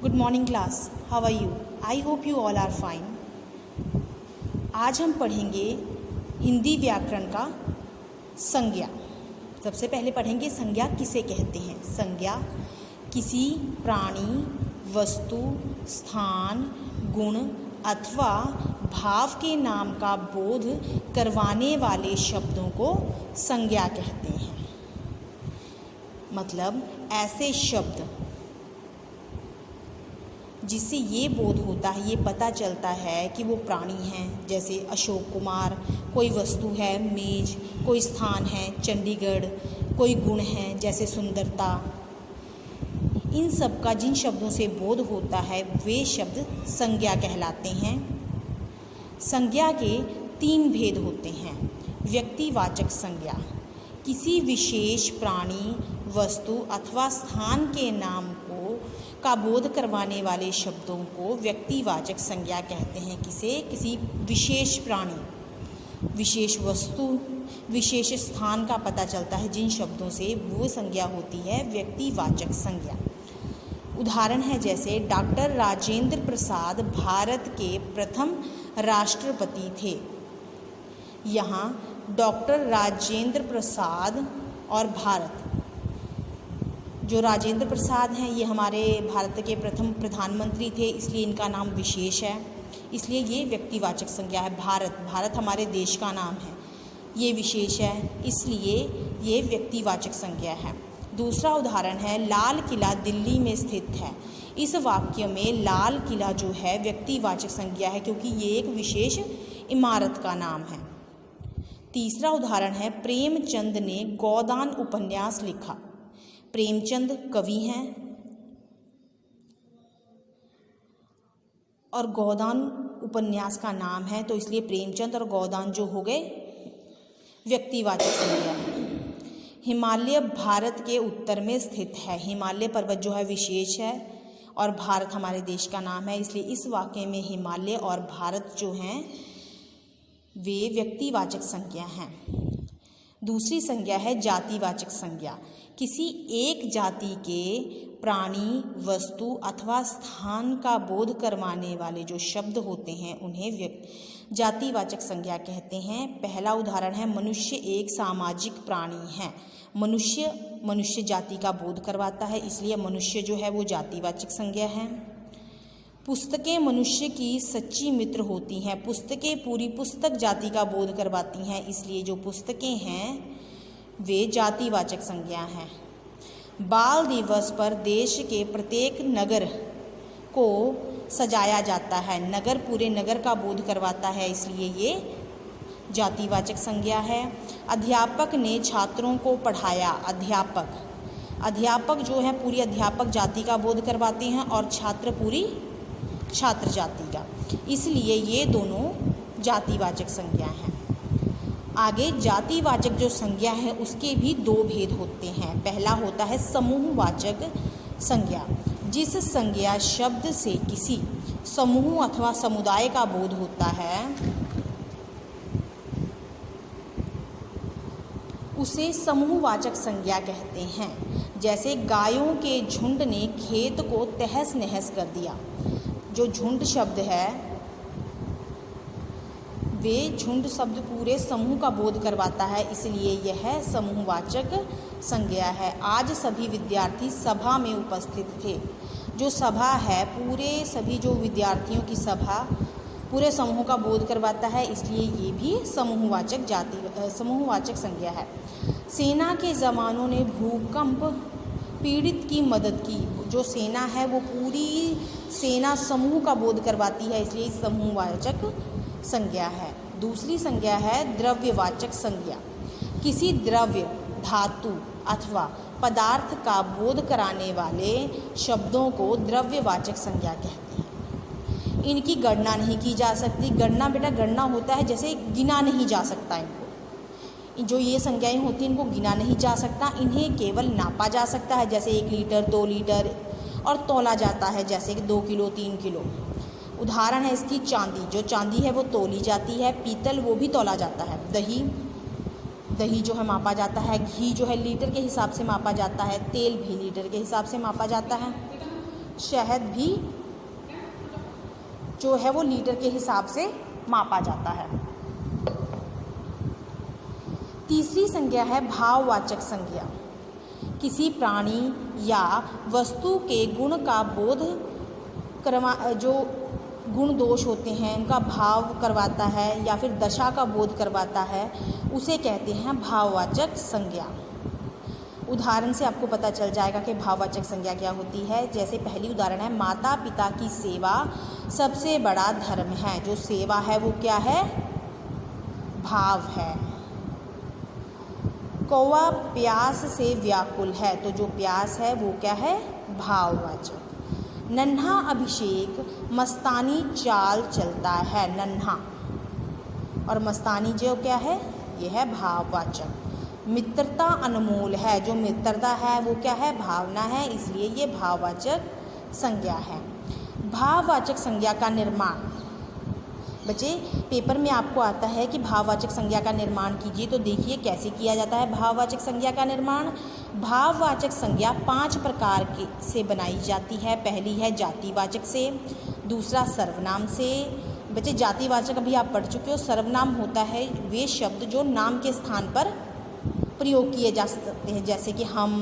Good morning class, how are you? I hope you all are fine. आज हम पढ़ेंगे हिंदी व्याकरण का संज्ञा। सबसे पहले पढ़ेंगे संज्ञा किसे कहते हैं। संज्ञा किसी प्राणी, वस्तु, स्थान, गुण अथवा भाव के नाम का बोध करवाने वाले शब्दों को संज्ञा कहते हैं। मतलब ऐसे शब्द जिससे ये बोध होता है, ये पता चलता है कि वो प्राणी हैं, जैसे अशोक कुमार, कोई वस्तु है मेज, कोई स्थान है चंडीगढ़, कोई गुण है जैसे सुंदरता। इन सब का जिन शब्दों से बोध होता है वे शब्द संज्ञा कहलाते हैं। संज्ञा के 3 भेद होते हैं। व्यक्तिवाचक संज्ञा किसी विशेष प्राणी, वस्तु अथवा स्थान के नाम का बोध करवाने वाले शब्दों को व्यक्तिवाचक संज्ञा कहते हैं। किसी विशेष प्राणी, विशेष वस्तु, विशेष स्थान का पता चलता है जिन शब्दों से वो संज्ञा होती है व्यक्तिवाचक संज्ञा। उदाहरण है जैसे डॉक्टर राजेंद्र प्रसाद भारत के प्रथम राष्ट्रपति थे। यहाँ डॉक्टर राजेंद्र प्रसाद और भारत, जो राजेंद्र प्रसाद हैं ये हमारे भारत के प्रथम प्रधानमंत्री थे, इसलिए इनका नाम विशेष है, इसलिए ये व्यक्तिवाचक संज्ञा है। भारत हमारे देश का नाम है, ये विशेष है, इसलिए ये व्यक्तिवाचक संज्ञा है। दूसरा उदाहरण है लाल किला दिल्ली में स्थित है। इस वाक्य में लाल किला जो है व्यक्तिवाचक संज्ञा है क्योंकि ये एक विशेष इमारत का नाम है। तीसरा उदाहरण है प्रेमचंद ने गोदान उपन्यास लिखा। प्रेमचंद कवि हैं और गोदान उपन्यास का नाम है, तो इसलिए प्रेमचंद और गोदान जो हो गए व्यक्तिवाचक संज्ञा है। हिमालय भारत के उत्तर में स्थित है। हिमालय पर्वत जो है विशेष है और भारत हमारे देश का नाम है, इसलिए इस वाक्य में हिमालय और भारत जो हैं वे व्यक्तिवाचक संज्ञा हैं। दूसरी संज्ञा है जातिवाचक संज्ञा। किसी एक जाति के प्राणी, वस्तु अथवा स्थान का बोध करवाने वाले जो शब्द होते हैं उन्हें जातिवाचक संज्ञा कहते हैं। पहला उदाहरण है मनुष्य एक सामाजिक प्राणी है। मनुष्य जाति का बोध करवाता है, इसलिए मनुष्य जो है वो जातिवाचक संज्ञा है। पुस्तकें मनुष्य की सच्ची मित्र होती हैं। पुस्तकें पूरी पुस्तक जाति का बोध करवाती हैं, इसलिए जो पुस्तकें हैं वे जातिवाचक संज्ञा हैं। बाल दिवस पर देश के प्रत्येक नगर को सजाया जाता है। नगर पूरे नगर का बोध करवाता है, इसलिए ये जातिवाचक संज्ञा है। अध्यापक ने छात्रों को पढ़ाया। अध्यापक जो है पूरी अध्यापक जाति का बोध करवाते हैं और छात्र पूरी छात्र जाति का, इसलिए ये दोनों जातिवाचक संज्ञा हैं। आगे जातिवाचक जो संज्ञा है उसके भी 2 भेद होते हैं। पहला होता है समूहवाचक संज्ञा। जिस संज्ञा शब्द से किसी समूह अथवा समुदाय का बोध होता है उसे समूहवाचक संज्ञा कहते हैं। जैसे गायों के झुंड ने खेत को तहस नहस कर दिया। जो झुंड शब्द है वे झुंड शब्द पूरे समूह का बोध करवाता है, इसलिए यह समूहवाचक संज्ञा है। आज सभी विद्यार्थी सभा में उपस्थित थे। जो सभा है पूरे सभी जो विद्यार्थियों की सभा पूरे समूह का बोध करवाता है, इसलिए ये भी समूहवाचक संज्ञा है। सेना के जवानों ने भूकंप पीड़ित की मदद की। जो सेना है वो पूरी सेना समूह का बोध करवाती है, इसलिए समूहवाचक संज्ञा है। दूसरी संज्ञा है द्रव्यवाचक संज्ञा। किसी द्रव्य, धातु अथवा पदार्थ का बोध कराने वाले शब्दों को द्रव्यवाचक संज्ञा कहते हैं। इनकी गणना नहीं की जा सकती। गणना होता है जैसे गिना नहीं जा सकता। इनको जो ये संज्ञाएं होती हैं इनको गिना नहीं जा सकता, इन्हें केवल नापा जा सकता है, जैसे 1 लीटर 2 लीटर, और तौला जाता है जैसे कि 2 किलो 3 किलो। उदाहरण है इसकी चांदी। जो चांदी है वो तौली जाती है। पीतल वो भी तौला जाता है। दही जो है मापा जाता है। घी जो है लीटर के हिसाब से मापा जाता है। तेल भी लीटर के हिसाब से मापा जाता है। शहद भी जो है वो लीटर के हिसाब से मापा जाता है। तीसरी संज्ञा है भाववाचक संज्ञा। किसी प्राणी या वस्तु के गुण का बोध जो गुण दोष होते हैं उनका भाव करवाता है या फिर दशा का बोध करवाता है, उसे कहते हैं भाववाचक संज्ञा। उदाहरण से आपको पता चल जाएगा कि भाववाचक संज्ञा क्या होती है। जैसे पहली उदाहरण है, माता पिता की सेवा सबसे बड़ा धर्म है। जो सेवा है वो क्या है? भाव है। कौवा प्यास से व्याकुल है, तो जो प्यास है वो क्या है? भाववाचक। नन्हा अभिषेक मस्तानी चाल चलता है। नन्हा और मस्तानी जो क्या है? ये है भाववाचक। मित्रता अनमोल है, जो मित्रता है वो क्या है? भावना है, इसलिए ये भाववाचक संज्ञा है। भाववाचक संज्ञा का निर्माण, बच्चे पेपर में आपको आता है कि भाववाचक संज्ञा का निर्माण कीजिए, तो देखिए कैसे किया जाता है भाववाचक संज्ञा का निर्माण। भाववाचक संज्ञा 5 प्रकार के से बनाई जाती है। पहली है जातिवाचक से, दूसरा सर्वनाम से। बच्चे जातिवाचक अभी आप पढ़ चुके हो। सर्वनाम होता है वे शब्द जो नाम के स्थान पर प्रयोग किए जा सकते हैं, जैसे कि हम,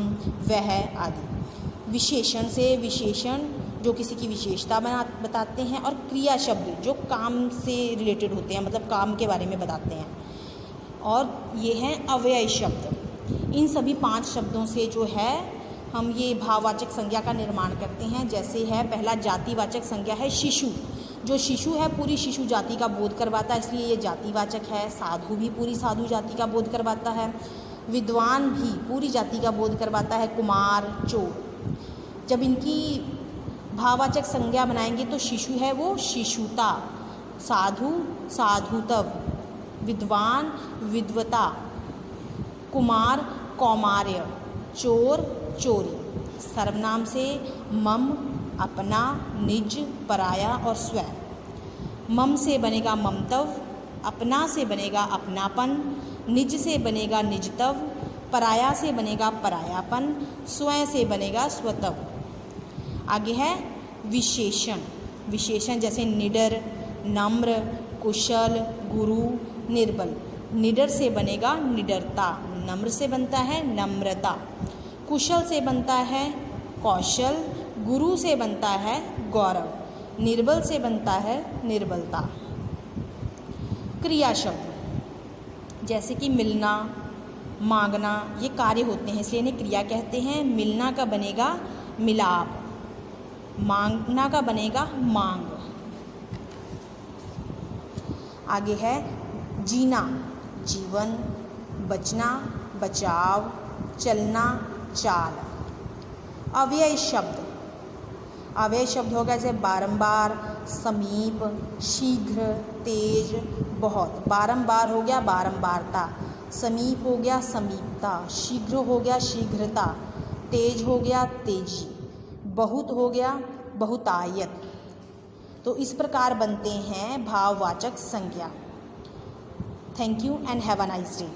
वह आदि। विशेषण से, विशेषण जो किसी की विशेषता बताते हैं। और क्रिया शब्द जो काम से रिलेटेड होते हैं, मतलब काम के बारे में बताते हैं। और ये हैं अव्यय शब्द। इन सभी 5 शब्दों से जो है हम ये भाववाचक संज्ञा का निर्माण करते हैं। जैसे है पहला जातिवाचक संज्ञा है शिशु। जो शिशु है पूरी शिशु जाति का बोध करवाता है, इसलिए ये जातिवाचक है। साधु भी पूरी साधु जाति का बोध करवाता है। विद्वान भी पूरी जाति का बोध करवाता है। कुमार, चोर। जब इनकी भाववाचक संज्ञा बनाएंगे तो शिशु है वो शिशुता, साधु साधुतव, विद्वान विद्वता, कुमार कौमार्य, चोर चोरी। सर्वनाम से मम, अपना, निज, पराया और स्वयं। मम से बनेगा ममतव, अपना से बनेगा अपनापन, निज से बनेगा निजतव, पराया से बनेगा परायापन, स्वयं से बनेगा स्वतव। आगे है विशेषण। विशेषण जैसे निडर, नम्र, कुशल, गुरु, निर्बल। निडर से बनेगा निडरता, नम्र से बनता है नम्रता, कुशल से बनता है कौशल, गुरु से बनता है गौरव, निर्बल से बनता है निर्बलता। क्रिया शब्द जैसे कि मिलना, मांगना, ये कार्य होते हैं इसलिए इन्हें क्रिया कहते हैं। मिलना का बनेगा मिलाप, मांगना का बनेगा मांग। आगे है जीना, जीवन, बचना, बचाव, चलना, चाल। अव्यय शब्द, अव्यय शब्द होगा जैसे बारंबार, समीप, शीघ्र, तेज, बहुत। बारंबार हो गया बारंबारता, समीप हो गया समीपता, शीघ्र हो गया शीघ्रता, तेज हो गया तेजी, बहुत हो गया बहुतायत। तो इस प्रकार बनते हैं भाववाचक संज्ञा। Thank you and have a nice day.